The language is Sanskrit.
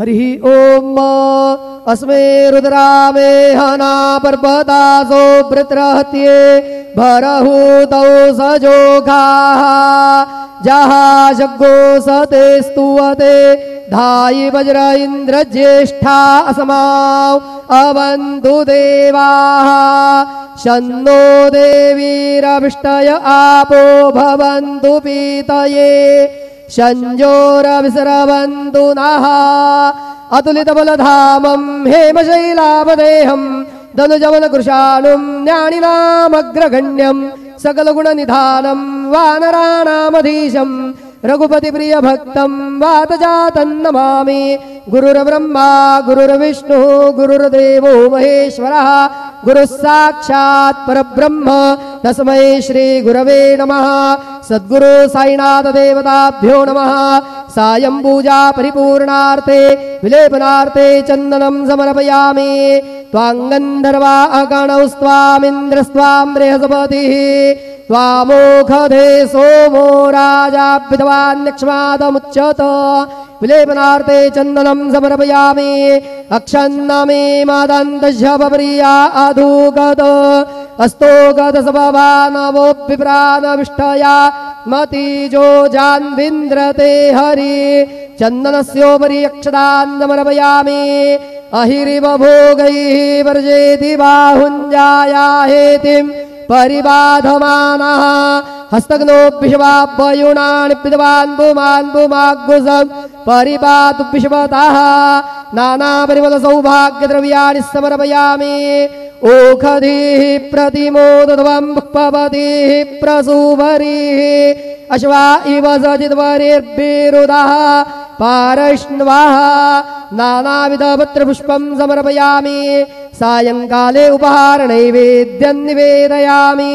हरि ओम अस्मे रुद्रामे हना पर्वतासो वृत्रहत्ये भरहूतौ सजोघाः जहा जग्गो सते स्तुवते धायि वज्र इंद्र ज्येष्ठा असमाव अवन्तु देवाः शन्नो देवीरविष्टय आपो भवन्तु पीतये शञ्जोरविसरवन्तु नः अतुलितबलधामं हेमशैलावदेहं धनुजवनकृशानुं ज्ञानिनामग्रगण्यं सकलगुणनिधानं वानराणामधीशं रघुपतिप्रियभक्तं वातजातं नमामि। गुरुर्ब्रह्मा गुरुर्विष्णुः गुरुर्देवो महेश्वरः गुरुः साक्षात् परब्रह्म तस्मै श्री गुरवे नमः। सद्गुरु साईनाथ देवताभ्यो नमः। सायं पूजा परिपूर्णार्थे विलेपनार्थे चन्दनं समर्पयामि। त्वाङ्गन्धर्वा अगणौ स्वामिन्द्रस्त्वां बृहस्पतिः त्वामोघधे सोमो राजाभ्युतवान्यक्ष्मादमुच्यत। विलेपनार्थे चन्दनं समर्पयामि। अक्षन्नमे मदन्तशवप्रिया अधूगत अस्तोगत सभवानवोऽभिप्राणविष्टया मतीजो जान्विन्द्रते हरि। चन्दनस्योपरि अक्षतान् समर्पयामि। अहिरिव भोगैः वर्जेति बाहुञ्जाया हेतिं परिबाधमानः हस्तग्नोऽभिषवाभ्ययुणानि पितवान् पुमान् पुमाग्गुसं परिपातु विश्वतः। नानापरिमलसौभाग्यद्रव्याणि समर्पयामि। ओखधिः प्रतिमोदध्वं पुष्पवतीः प्रसूवरीः अश्वा इव सजिद्वरेर्भिरुदः पारश्न्वः नानाविधपत्रपुष्पं समर्पयामि। सायंकाले उपहारनैवेद्यं निवेदयामि।